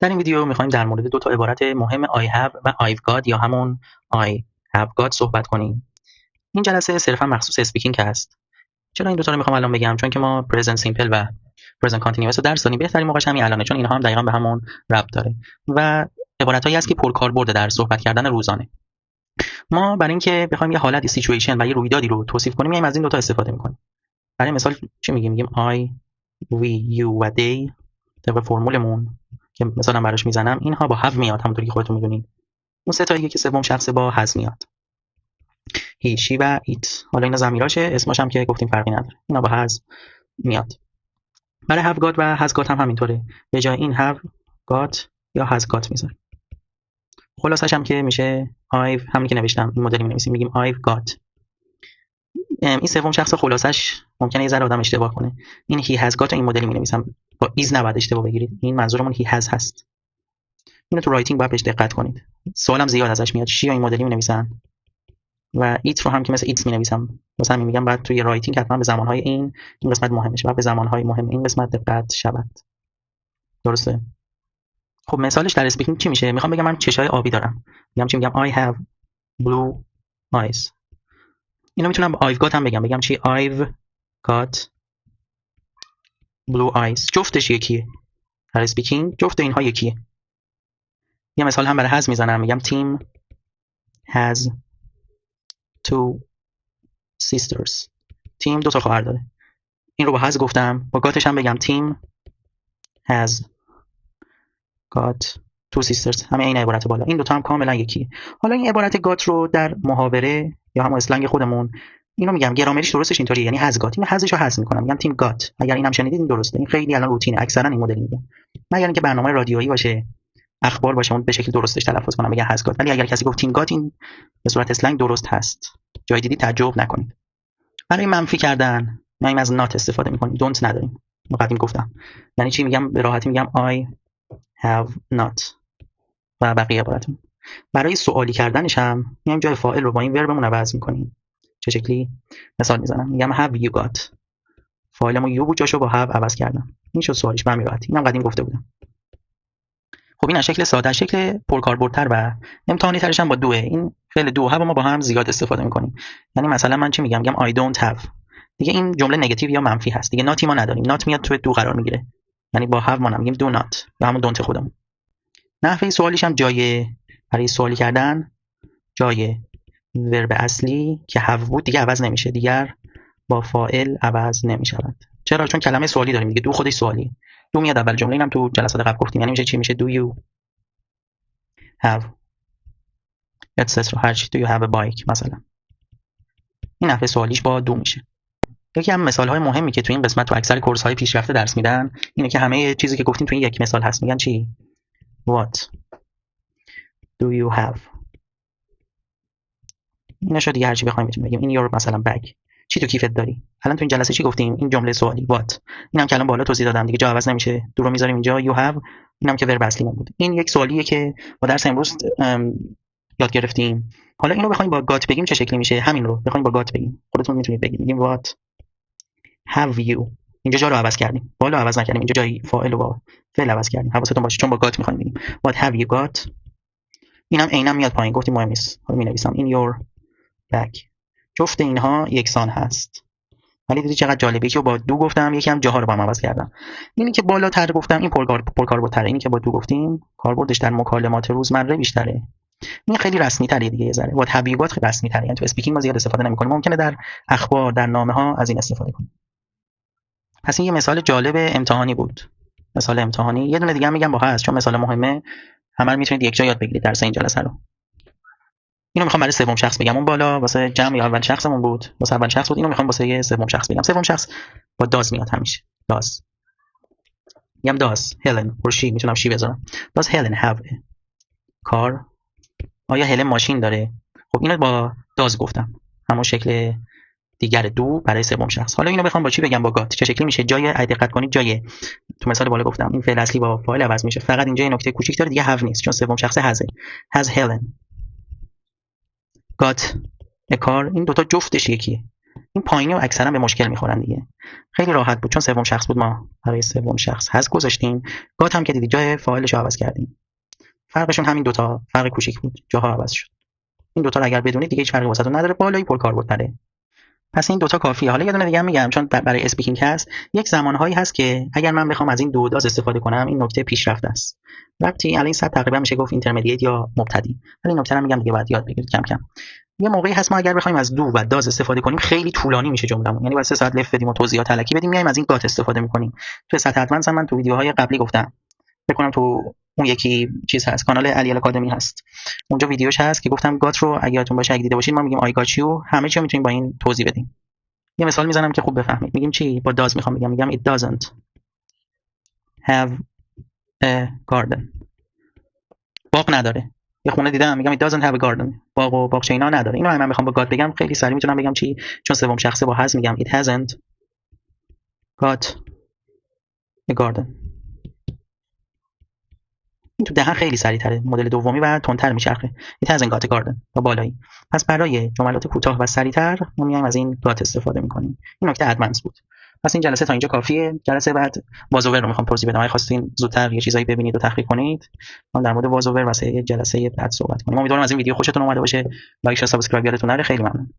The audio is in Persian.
در این ویدیو می‌خوایم در مورد دو تا عبارت مهم I have و I've got یا همون I have got صحبت کنیم. این جلسه صرفا مخصوص اسپیکینگ هست. چرا این دو تا رو می‌خوام الان بگم؟ چون که ما present simple و present continuous رو درس دادیم. بهترین موقعش همین الانه، چون اینها هم دقیقاً به همون ربط داره و عبارتایی هست که پرکاربرد در صحبت کردن روزانه. ما برای اینکه بخوایم یه حالت سیچویشن و یه رویدادی رو توصیف کنیم میایم از این دو تا استفاده می‌کنیم. برای مثال چی میگیم I we you و they طبق فرمولمون که مثلا براش میزنم اینها با have میاد، همونطوری که خودتون میدونید. اون سه تاییه که سوم شخص با has میاد. he she و it. حالا اینا ضمیراشه، اسمش هم که گفتیم فرقی نداره. اینا با has میاد. برای have got و has got هم همینطوره. به جای این have got یا has got میذاریم. خلاصش هم که میشه I've، همین که نوشتم این مدلی می‌نویسیم، میگیم I've got. این سوم شخص خلاصش ممکنه یه ذره آدم اشتباه کنه. این he has got این مدلی می‌نویسم. با is نباید اشتباه بگیرید. این منظورمون he has هست. اینو تو رایتینگ باید بهش دقت کنید. سوالم زیاد ازش میاد. شی این مدلی می‌نویسن و ایت رو هم که مثل ایتس می‌نویسم. مثلا میگم بعد توی رایتینگ حتما به زمانهای این قسمت مهمشه. بعد به زمانهای مهم این قسمت دقت شود. درسته؟ خب مثالش در اسپیکینگ چی میشه؟ میخوام بگم من چشای آبی دارم. میگم I have blue eyes. اینو میتونم I've got هم بگم چی I've got blue eyes. جفتش یکیه. در اسپیکینگ جفت اینها یکیه. یه مثال هم برای has میزنم، میگم Tim has two sisters. تیم دو تا خواهر داره. این رو با has گفتم. با گاتش هم بگم Tim has got two sisters. همه این عبارت بالا. این دو تا هم کاملا یکیه. حالا این عبارت گات رو در محاوره یا هم اسلنگ خودمون اینو میگم گرامریش درستش اینطوریه، یعنی has got. این hasش رو حذف میکنم، میگم تیم گات. اگر اینم شنیدید این درسته. این خیلی الان روتینه، اکثرا این مدلی میگن. مگر اینکه برنامه رادیویی باشه، اخبار باشه، اون به شکل درستش تلفظ کنم بگم has got. ولی اگر کسی گفت تیم گات این به صورت اسلنگ درست هست. جای دیدی تعجب نکنید. برای منفی کردن میایم از not استفاده میکنیم. don't نداریم. قدیم گفتم. یعنی چی؟ میگم به راحتی میگم I have not و بقیه عبارتون. برای سوالی کردنش هم میایم جای فاعل رو با این وربمون عوض میکنیم. چه شکلی؟ مثال میزنم، میگم have you got. فاعلمون you بود، جاشو با have عوض کردم. این شد سوالیش. به همین راحتی. اینم قدیم گفته بودم. خب این از شکل ساده، شکل پرکاربردتر و امتحانی ترش هم با دوه. این فعل دو have ما با هم زیاد استفاده میکنیم. یعنی مثلا من چی میگم I don't have. دیگه این جمله نگاتیو یا منفی هست. دیگه ناتی ما نداریم. نات میاد توی دو قرار میگیره. یعنی با have ما نمیگیم do not یا همون don't خودمون. نحوه سوالیش هم جای برای سوالی کردن جای ورب اصلی که have بود دیگه عوض نمیشه. دیگر با فاعل عوض نمیشود. چرا؟ چون کلمه سوالی داریم دیگه. دو خودش سوالی. دو میاد اول جمله. اینم تو جلسات قبل گفتیم. یعنی میشه چی؟ میشه do you have etc. هر چی. do you have a bike مثلا. این نحوه سوالیش با دو میشه. یکی هم مثال‌های مهمی که تو این قسمت تو اکثر کورس‌های پیشرفته درس میدن اینه که همه چیزی که گفتیم تو این یک مثال هست. میگن چی؟ What do you have؟ اینا شد دیگه. هر چی بخوایم میتونیم بگیم. این your مثلا bag. چی تو کیفت داری؟ الان تو این جلسه چی گفتیم؟ این جمله سوالی what. اینم که الان بالا توضیح دادم دیگه، جا عوض نمیشه. دو رو میذاریم اینجا you have. اینم که ورب اصلیمون بود. این یک سوالیه که با درس امروز یاد گرفتیم. حالا اینو بخوایم با got بگیم چه شکلی میشه؟ همین رو بخوایم با got بگیم. خودتون میتونید بگید. میگیم what have you. اینجا جا رو عوض کردیم. بالا عوض نکردیم. اینجا جای فاعل رو با فعل عوض کردیم. حواستون باشه چون با got میخوایم بگیم. What have you got؟ اینم عیناً میاد پایین. گفتیم مهم نیست. حالا می‌نویسم in your bag. جفت اینها یکسان هست. ولی دیدی چقدر جالبه که با دو گفتم، یکی هم جاها رو با هم عوض کردم. اینی که بالاتر گفتم این پرکاربردتره. اینی که با دو گفتیم کاربردش در مکالمات روزمره بیشتره. این خیلی رسمی تره دیگه. یه ذره what have you got خیلی رسمی تره. یعنی تو اسپیکینگ ما زیاد استفاده نمی‌کنیم. ممکنه در اخبار، در نامه‌ها از این استفاده کنیم. پس این یه مثال جالب امتحانی بود. مثال امتحانی. یه دونه دیگه هم میگم با هست چون مثال مهمه. همه رو میتونید یک جا یاد بگیرید درس این جلسه رو. اینو میخوام برای سوم شخص بگم. اون بالا واسه جمع یا اول شخصمون بود. واسه اول شخص بود. اینو میخوام واسه سوم شخص بگم. سوم شخص با داز میاد همیشه. داز. میگم داز هلن or she. میتونم she بذارم. داز هلن have a car. آیا هلن ماشین داره؟ خب اینو با داز گفتم. همون شکل دیگر دو برای سوم شخص. حالا اینو بخوام با چی بگم؟ با گات. چه شکلی میشه؟ جای دقت کنید جای تو مثال بالا گفتم این فعل اصلی با فاعل عوض میشه. فقط اینجا یه نکته کوچیک داره دیگه have نیست چون سوم شخص has Helen got a car. این دوتا جفتش یکیه. این پایینی رو اکثرا به مشکل میخورن دیگه. خیلی راحت بود چون سوم شخص بود، ما برای سوم شخص هست گذاشتیم. گات هم که دیدید جای فاعلش رو عوض کردیم. فرقشون همین دوتا فرق کوچیک بود، جاها عوض شد. این دوتا رو اگر بدونید دیگه هیچ فرقی واسهتون نداره، بالایی پرکاربردتره. پس این دوتا کافیه. حالا یه دونه دیگه هم میگم چون برای اسپیکینگ هست، یک زمانهایی هست که اگر من بخوام از این دو داز استفاده کنم، این نکته پیشرفته است. ربطی الان این سطح تقریبا میشه گفت اینترمدییت یا مبتدی، ولی این نکته رو میگم دیگه باید یاد بگیرید کم کم. یه موقعی هست ما اگر بخوایم از دو و داز استفاده کنیم خیلی طولانی میشه جملهمون، یعنی باید 3 ساعت لفت بدیم و توضیحات الکی بدیم، میایم از این گات استفاده میکنیم. تو سطح ادوانس من تو ویدیوهای قبلی گفتم، فکر کنم تو اون یکی چیز هست، کانال علی اکادمی هست، اونجا ویدیوش هست که گفتم گات رو اگه یادتون باشه، اگه دیده باشید ما میگیم آی گات یو، همه چی رو میتونیم با این توضیح بدیم. یه مثال میزنم که خوب بفهمید. میگیم چی؟ با داز میخوام میگم it doesn't have a garden. باغ نداره. یه خونه دیدم میگم it doesn't have a garden. باغ و باغچه اینا نداره. اینو من میخوام با گات بگم خیلی سریع میتونم بگم چی؟ چون سوم شخصه با has میگم it hasn't got a garden. این تو دهن خیلی سریع‌تره، مدل دومی و تندتر میچرخه. it hasn't got a garden با بالایی. پس برای جملات کوتاه و سریع‌تر ما میایم از این گات استفاده میکنیم. این نکته ادوانس بود. پس این جلسه تا اینجا کافیه. جلسه بعد وازوور رو میخوام توضیح بدم. اگه خواستین زودتر یه چیزایی ببینید و تحقیق کنید، ما در مورد وازوور واسه جلسه بعد صحبت کنیم. امیدوارم از این ویدیو خوشتون اومده باشه. لایک و سابسکرایب یادتون نره. خیلی ممنون.